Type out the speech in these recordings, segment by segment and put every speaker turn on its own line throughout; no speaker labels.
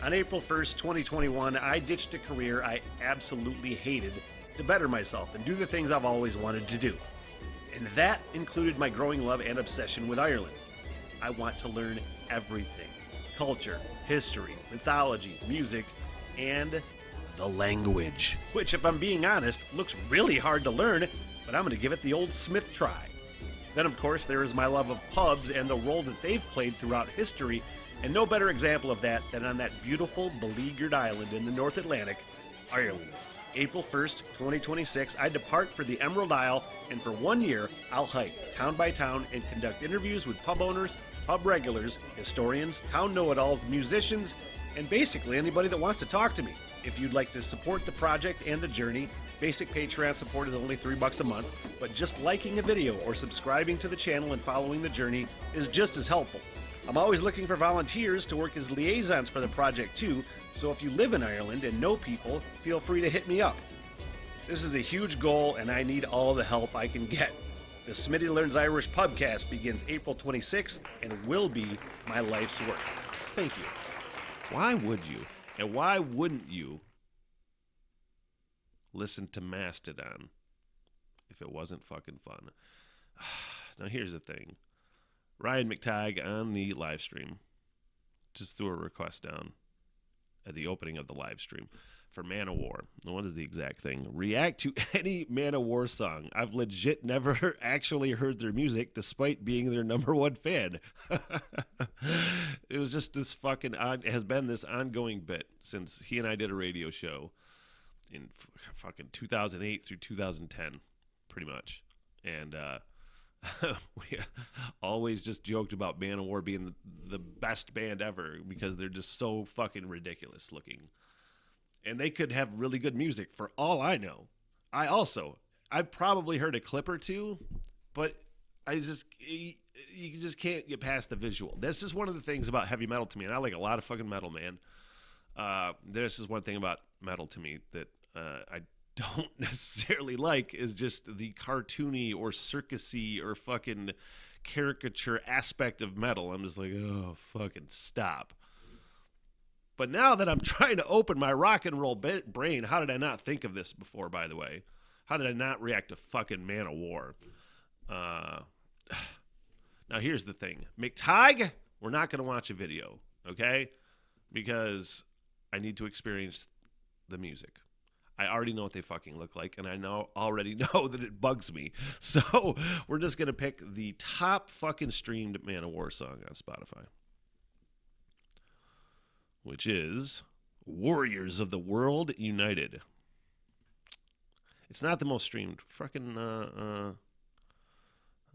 On April 1st, 2021, I ditched a career I absolutely hated to better myself and do the things I've always wanted to do. And that included my growing love and obsession with Ireland. I want to learn everything: culture, history, mythology, music, and the language. Which, if I'm being honest, looks really hard to learn, but I'm going to give it the old Smith try. Then, of course, there is my love of pubs and the role that they've played throughout history, and no better example of that than on that beautiful, beleaguered island in the North Atlantic, Ireland. April 1st, 2026, I depart for the Emerald Isle, and for 1 year, I'll hike town by town and conduct interviews with pub owners, pub regulars, historians, town know-it-alls, musicians, and basically anybody that wants to talk to me. If you'd like to support the project and the journey, basic Patreon support is only $3 a month, but just liking a video or subscribing to the channel and following the journey is just as helpful. I'm always looking for volunteers to work as liaisons for the project too, so if you live in Ireland and know people, feel free to hit me up. This is a huge goal and I need all the help I can get. The Smitty Learns Irish Pubcast begins April 26th and will be my life's work. Thank you.
Why would you, and why wouldn't you listen to Mastodon if it wasn't fucking fun? Now here's the thing. Ryan McTagg on the live stream just threw a request down at the opening of the live stream for Manowar. What is the exact thing? React to any Manowar song. I've legit never actually heard their music despite being their number one fan. It was just this fucking it has been this ongoing bit since he and I did a radio show in fucking 2008 through 2010, pretty much. And we always just joked about Manowar being the best band ever because they're just so fucking ridiculous looking. And they could have really good music for all I know. I've probably heard a clip or two, but you just can't get past the visual. This is one of the things about heavy metal to me, and I like a lot of fucking metal, man. This is one thing about metal to me that I don't necessarily like is just the cartoony or circusy or fucking caricature aspect of metal. I'm just like, oh, fucking stop. But now that I'm trying to open my rock and roll brain, how did I not think of this before, by the way? How did I not react to fucking Manowar? Now here's the thing. McTagg, we're not going to watch a video, okay? Because I need to experience the music. I already know what they fucking look like, and I already know that it bugs me. So we're just going to pick the top fucking streamed Manowar song on Spotify, which is Warriors of the World United. It's not the most streamed. Fucking, I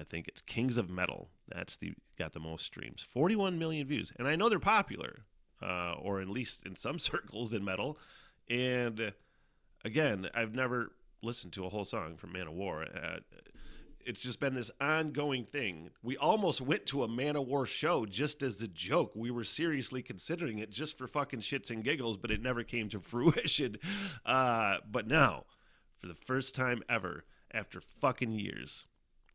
think it's Kings of Metal. That's got the most streams. 41 million views. And I know they're popular, or at least in some circles in metal. And again, I've never listened to a whole song from Manowar. It's just been this ongoing thing. We almost went to a Manowar show just as a joke. We were seriously considering it just for fucking shits and giggles, but it never came to fruition. But now, for the first time ever, after fucking years,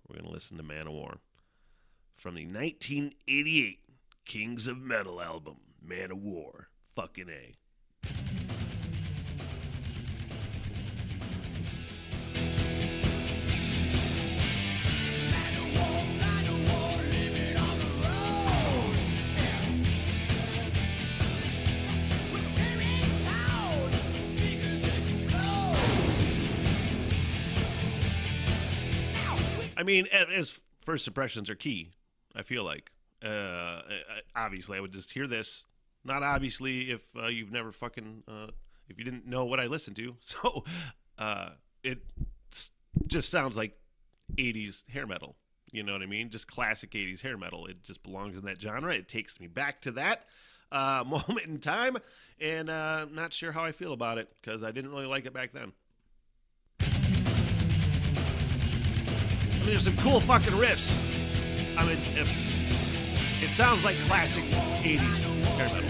we're going to listen to Manowar from the 1988 Kings of Metal album, Manowar. Fucking A. I mean, as first impressions are key, I feel like. Obviously, I would just hear this. Not obviously if you've never fucking, if you didn't know what I listened to. So it just sounds like 80s hair metal. You know what I mean? Just classic 80s hair metal. It just belongs in that genre. It takes me back to that moment in time. And I'm not sure how I feel about it because I didn't really like it back then. I mean, there's some cool fucking riffs. I mean, it sounds like classic 80s hair metal.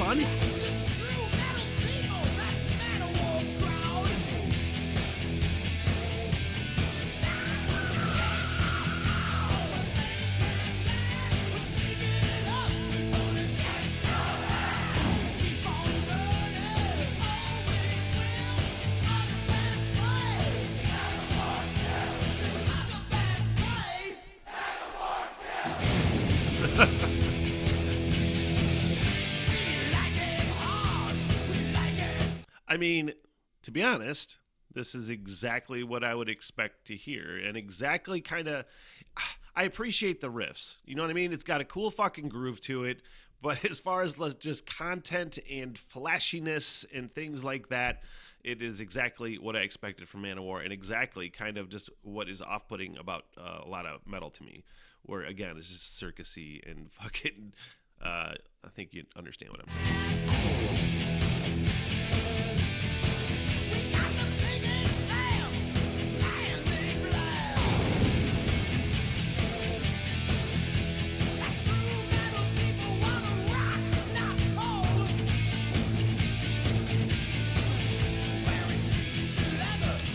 fun? I mean, to be honest, this is exactly what I would expect to hear, and exactly kind of. I appreciate the riffs. You know what I mean? It's got a cool fucking groove to it, but as far as just content and flashiness and things like that, it is exactly what I expected from Manowar, and exactly kind of just what is off-putting about a lot of metal to me. Where again, it's just circusy and fucking. I think you understand what I'm saying.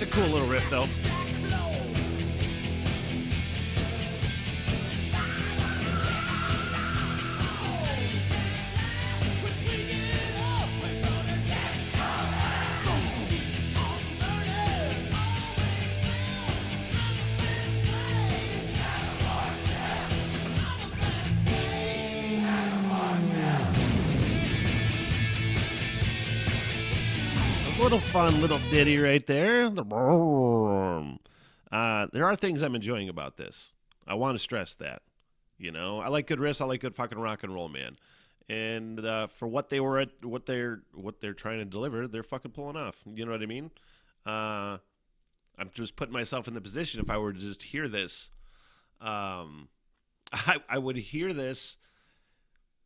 It's a cool little riff, though. Little fun little ditty right there. There are things I'm enjoying about this. I want to stress that. You know, I like good riffs. I like good fucking rock and roll, man. And for what they're trying to deliver, they're fucking pulling off. You know what I mean? I'm just putting myself in the position. If I were to just hear this, I would hear this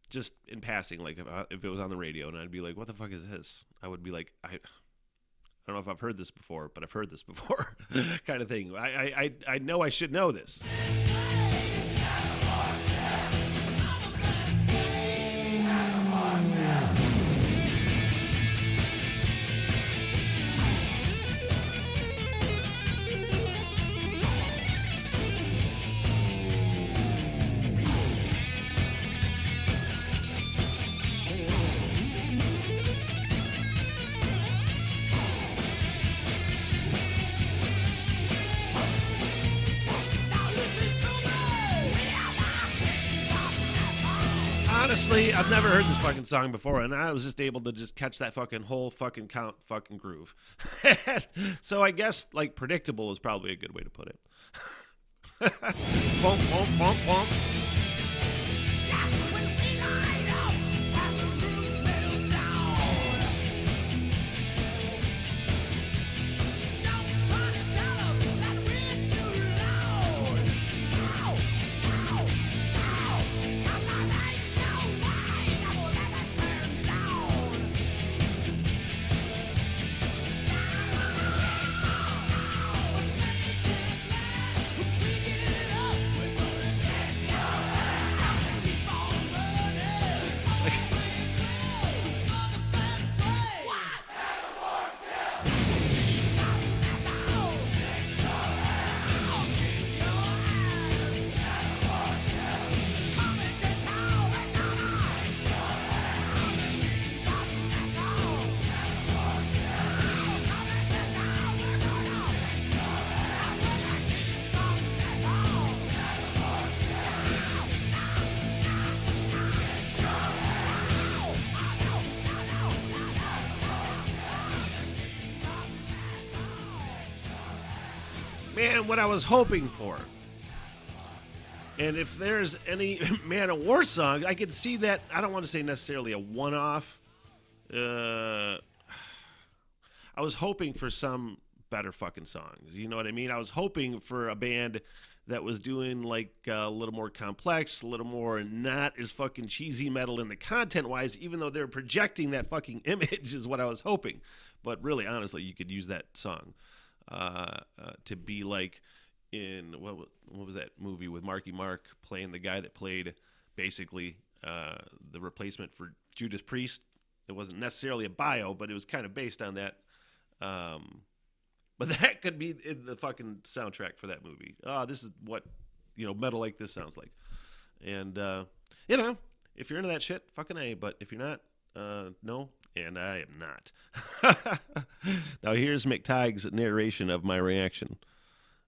just in passing, like if it was on the radio, and I'd be like, "What the fuck is this?" I would be like, I don't know if I've heard this before, but I've heard this before, kind of thing. I know I should know this. Honestly, I've never heard this fucking song before, and I was just able to just catch that fucking whole fucking count fucking groove. So I guess, like, predictable is probably a good way to put it. Bump, bump, bump, bump. Man, what I was hoping for. And if there's any Manowar song, I could see that. I don't want to say necessarily a one-off. I was hoping for some better fucking songs. You know what I mean? I was hoping for a band that was doing like a little more complex, a little more not as fucking cheesy metal in the content-wise, even though they're projecting that fucking image is what I was hoping. But really, honestly, you could use that song to be like in what was that movie with Marky Mark playing the guy that played basically the replacement for Judas Priest
It wasn't necessarily a bio, but it was kind of based on that. But that could be in the fucking soundtrack for that movie. This is what, metal like this sounds like. And, if you're into that shit, fucking A. But if you're not, no, and I am not. Now here's McTighe's narration of my reaction.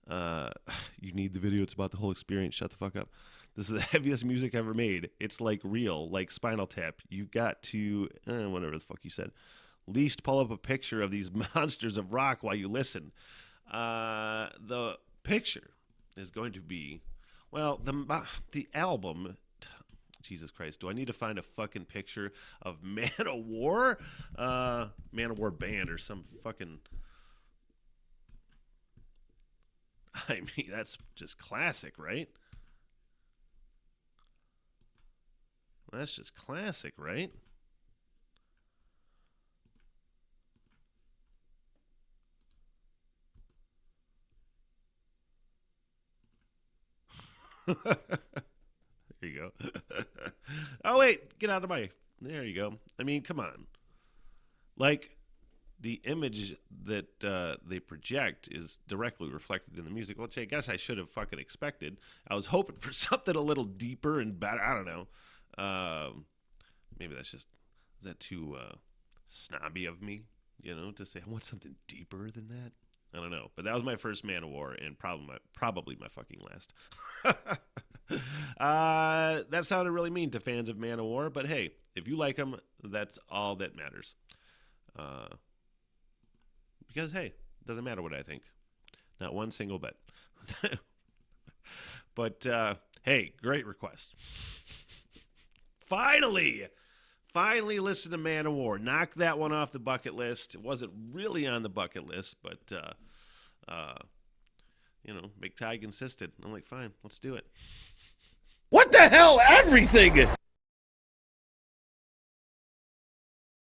You need the video. It's about the whole experience. Shut the fuck up. This is the heaviest music ever made. It's like real, like Spinal Tap. You got to, whatever the fuck you said. Least pull up a picture of these monsters of rock while you listen. The picture is going to be, well, the album. Jesus Christ, do I need to find a fucking picture of Manowar? Manowar band or some fucking... I mean, that's just classic, right? That's just classic, right? There you go. Oh, wait. Get out of my... There you go. I mean, come on. Like, the image that they project is directly reflected in the music, which I guess I should have fucking expected. I was hoping for something a little deeper and better. I don't know. Maybe that's just... Is that too snobby of me, to say I want something deeper than that? I don't know. But that was my first Manowar and probably my fucking last. That sounded really mean to fans of Manowar, but hey, if you like them, that's all that matters. Because hey, it doesn't matter what I think. Not one single bit. But hey, great request. Finally listen to Manowar. Knock that one off the bucket list. It wasn't really on the bucket list, but McTighe insisted. I'm like, fine, let's do it.
What the hell, everything?